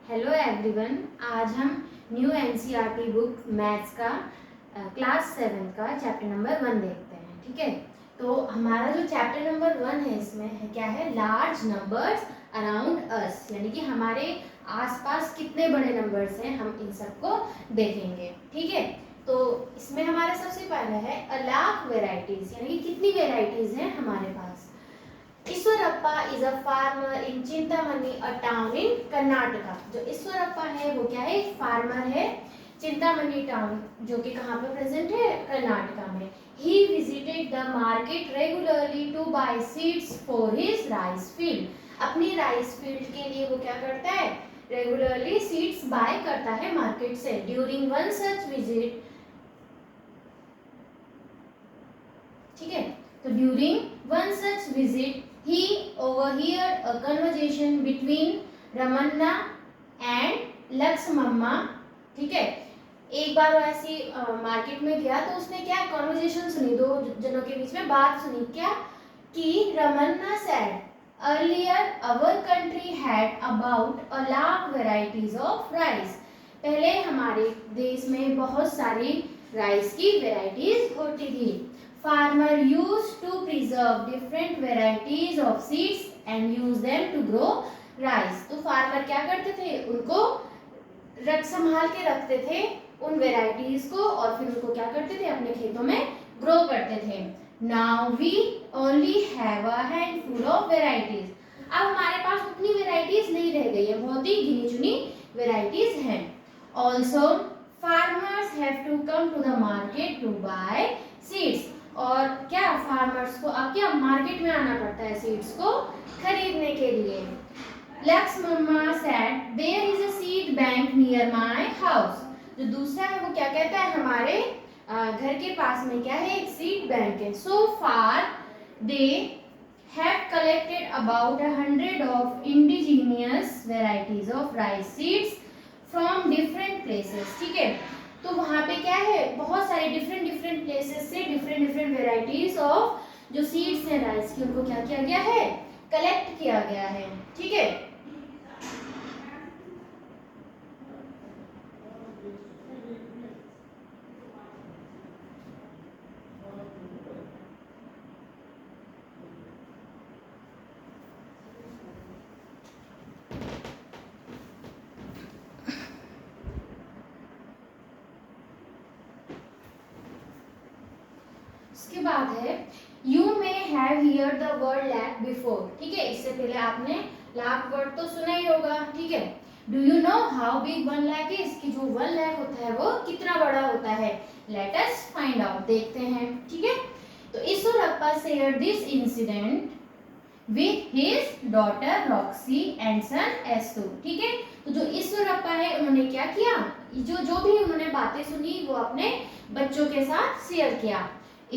Hello everyone. आज हम new NCERT book maths का क्लास 7 का चैप्टर नंबर 1 देखते हैं। ठीक है, तो हमारा जो चैप्टर नंबर 1 है इसमें है क्या है, लार्ज नंबर्स अराउंड अस, यानी कि हमारे आसपास कितने बड़े नंबर्स हैं हम इन सबको देखेंगे। ठीक है, तो इसमें हमारा सबसे पहला है अ लाख वेराइटीज, यानी कि कितनी वेराइटीज हैं हमारे पास। Eshwarappa is a farmer in Chintamani a town in Karnataka. जो ईश्वरप्पा है वो क्या है, एक फार्मर है चिंतामणि टाउन, जो कि कहाँ पे प्रेजेंट है, कर्नाटका में। He visited the market regularly to buy seeds for his rice field. अपनी राइस फील्ड के लिए वो क्या करता है, रेगुलरली सीड्स बाय करता है मार्केट से। ड्यूरिंग वन सच विजिट, ठीक है, तो during one such visit he overheard a conversation between Ramanna and Lakshmamma. ठीक है, एक बार वो ऐसी मार्केट में गया तो उसने क्या कॉन्वर्जेशन सुनी, दो जनों के बीच में बात सुनी। क्या कि Ramana said earlier our country had about a lakh varieties of rice। पहले हमारे देश में बहुत सारी राइस की वेराइटीज होती थी। Farmer used to preserve different varieties of seeds and use them to grow rice। तो फार्मर क्या करते थे, उनको संभाल के रखते थे उन वेराइटीज को, और फिर उनको क्या करते थे, अपने खेतों में ग्रो करते थे। Now we only have a handful of varieties। अब हमारे पास उतनी वेराइटीज नहीं रह गई है, बहुत ही गिनी चुनी वेराइटीज हैं। Also farmers have to come to the market to buy seeds। और क्या फार्मर्स को अब क्या मार्केट में आना पड़ता है सीड्स को खरीदने के लिए। Lakshmamma said there is a seed bank near my house. जो दूसरा है वो क्या कहता है, हमारे घर के पास में क्या है, एक सीड बैंक है। So far they have collected about 100 of indigenous varieties of rice seeds from different places. ठीक है, तो वहाँ पे क्या है, बहुत सारे डिफरेंट प्लेसेस से डिफरेंट वेराइटीज ऑफ जो सीड्स हैं राइस की, उनको क्या किया गया है, कलेक्ट किया गया है। ठीक है, इसके बाद है you may have hear the word lack before. ठीक है, इससे पहले आपने लाख वर्ड तो सुना ही होगा। ठीक है, do you know how big 1 lakh is, कि जो 1 लाख होता है वो कितना बड़ा होता है। लेट अस फाइंड आउट, देखते हैं। ठीक है, तो Eshwarappa shared this incident with his daughter Roxy and son एस्तु। ठीक है, तो जो ईश्वरप्पा है उन्होंने क्या किया, जो भी उन्होंने बातें सुनी वो अपने बच्चों के साथ शेयर किया।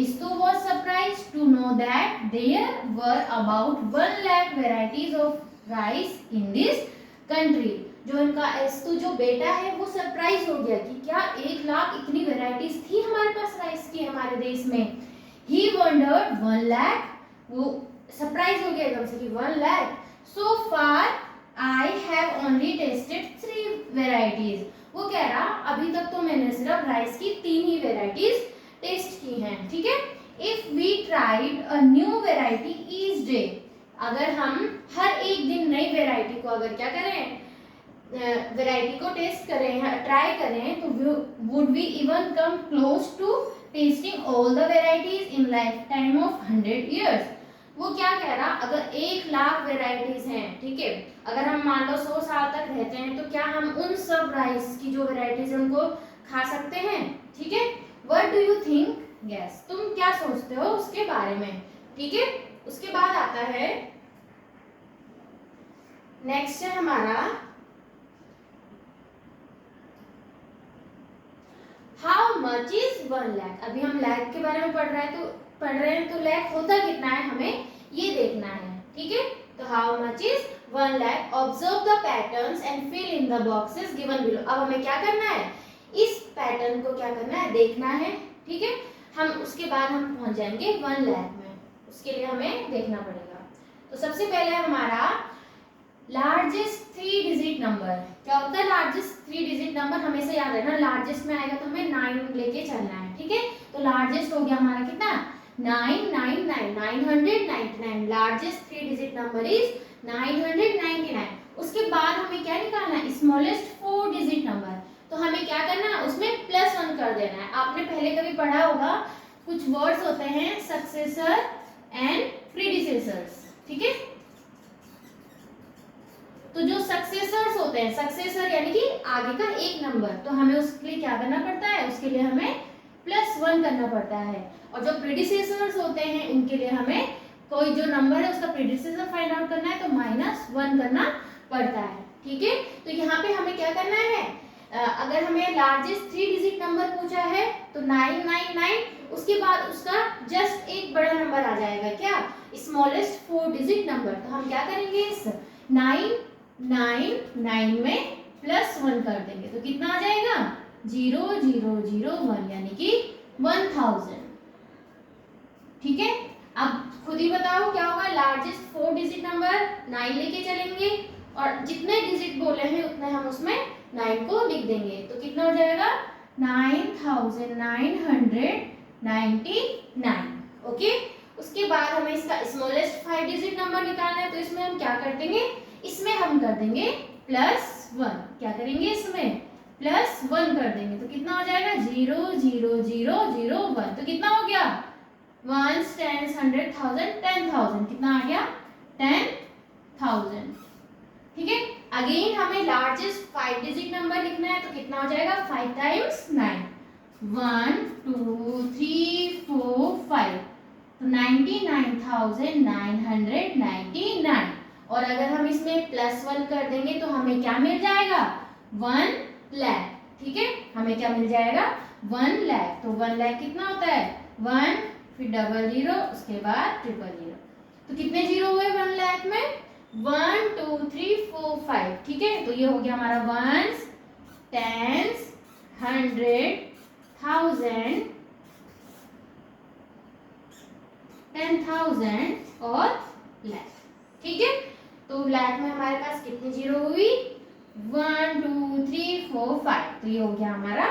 Istu was surprised to know that there were about 1 lakh varieties of rice in this country। जो इनका इस्तु जो बेटा है वो सरप्राइज हो गया कि क्या 1 लाख इतनी वेराइटीज थी हमारे पास राइस की हमारे देश में। He wondered 1 lakh, वो सरप्राइज हो गया एकदम से कि 1 lakh। So far I have only tasted 3 varieties। वो कह रहा अभी तक तो मैंने सिर्फ राइस की 3 ही वेराइटीज टेस्ट की हैं। ठीक है, if we tried a new variety each day, अगर हम हर एक दिन नई वेराइटी को अगर क्या करें, वेराइटी को टेस्ट करें, ट्राई करें, तो would we even come close to testing all the varieties in life time of 100 years. वो क्या कह रहा, अगर 1 लाख वेराइटीज हैं, ठीक है, अगर हम मान लो 100 साल तक रहते हैं, तो क्या हम उन सब राइस की जो वेराइटीज है उनको खा सकते हैं। ठीक है, What do you think? Guess, तुम क्या सोचते हो उसके बारे में। ठीक है, उसके बाद आता है नेक्स्ट है हमारा How much is 1 lakh। अभी हम लैख के बारे में पढ़ रहे हैं, तो लैख होता कितना है हमें ये देखना है। ठीक है, तो how much is 1 lakh। Observe the patterns and fill in the boxes given below। अब हमें क्या करना है, इस पैटर्न को क्या करना है, देखना है। ठीक है, हम उसके बाद हम पहुंच जाएंगे 1 लाख में, उसके लिए हमें देखना पड़ेगा। तो सबसे पहले हमारा लार्जेस्ट 3 डिजिट डिजिट नंबर क्या होता है, लार्जेस्ट 3 डिजिट नंबर हमेशा याद रखना, लार्जेस्ट में आएगा तो हमें 9 लेके चलना है, ठीक है। तो लार्जेस्ट हो गया हमारा कितना 999, 999, लार्जेस्ट 3 डिजिट नंबर इज 999। उसके बाद हमें क्या निकालना है, स्मॉलेस्ट 4 डिजिट नंबर, तो हमें क्या करना है उसमें +1 कर देना है। आपने पहले कभी पढ़ा होगा कुछ वर्ड्स होते हैं सक्सेसर एंड प्रीडिसेसर्स, ठीक है। तो जो सक्सेसर्स होते हैं, सक्सेसर यानी कि आगे का एक नंबर, तो हमें उसके लिए क्या करना पड़ता है, उसके लिए हमें +1 करना पड़ता है। और जो प्रीडिसेसर्स होते हैं उनके लिए हमें कोई जो नंबर है उसका प्रीडिसेसर फाइंड आउट करना है तो -1 करना पड़ता है, ठीक है। तो यहाँ पे हमें क्या करना है, अगर हमें लार्जेस्ट 3 डिजिट नंबर पूछा है तो 999, उसके बाद उसका जस्ट एक बड़ा नंबर आ जाएगा क्या, स्मॉलेस्ट 4 डिजिट नंबर। तो हम क्या करेंगे, इस 999 में +1 कर देंगे तो कितना आ जाएगा 0001 यानी कि 1000, ठीक है। अब खुद ही बताओ क्या होगा, लार्जेस्ट 4 डिजिट नंबर 9 लेके चलेंगे और जितने डिजिट बोले हैं उतने हम उसमें 9 को लिख देंगे तो कितना हो जाएगा 9999, ओके। उसके बाद हमें इसका स्मॉलेस्ट 5 डिजिट नंबर निकालना है तो इसमें हम क्या कर देंगे, इसमें हम कर देंगे +1, क्या करेंगे इसमें +1 कर देंगे तो कितना हो जाएगा 00001, तो कितना हो गया 1s 10s 100,000 10,000, कितना आ गया 10,000, ठीक है। अगेन हमें लार्जेस्ट 5 डिजिट नंबर लिखना है तो कितना हो जाएगा 5 टाइम्स 9, 1 2 3 4 5, तो 99,999। और अगर हम इसमें +1 कर देंगे तो हमें क्या मिल जाएगा 1 लाख, ठीक है। हमें क्या मिल जाएगा 1 लाख, तो 1 लाख कितना होता है 1 फिर 00 उसके बाद 000, तो कितने जीरो हुए 1 लाख में 1 2 3 4 5, ठीक है। तो ये हो गया हमारा 1s 10s 100,000 10,000 और लाख, ठीक है। तो लाख में हमारे पास कितनी जीरो हुई 1 2 3 4 5, तो ये हो गया हमारा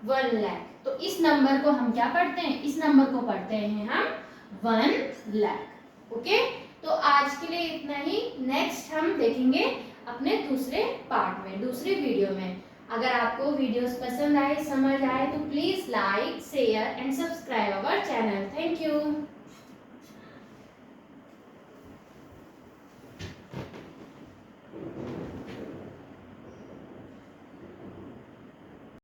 1 लाख। तो इस नंबर को हम क्या पढ़ते हैं, इस नंबर को पढ़ते हैं हम 1 लाख, ओके। तो आज के लिए इतना ही, नेक्स्ट हम देखेंगे अपने दूसरे पार्ट में, दूसरे वीडियो में। अगर आपको वीडियोस पसंद आए, समझ आए तो please like share and subscribe our channel. Thank you.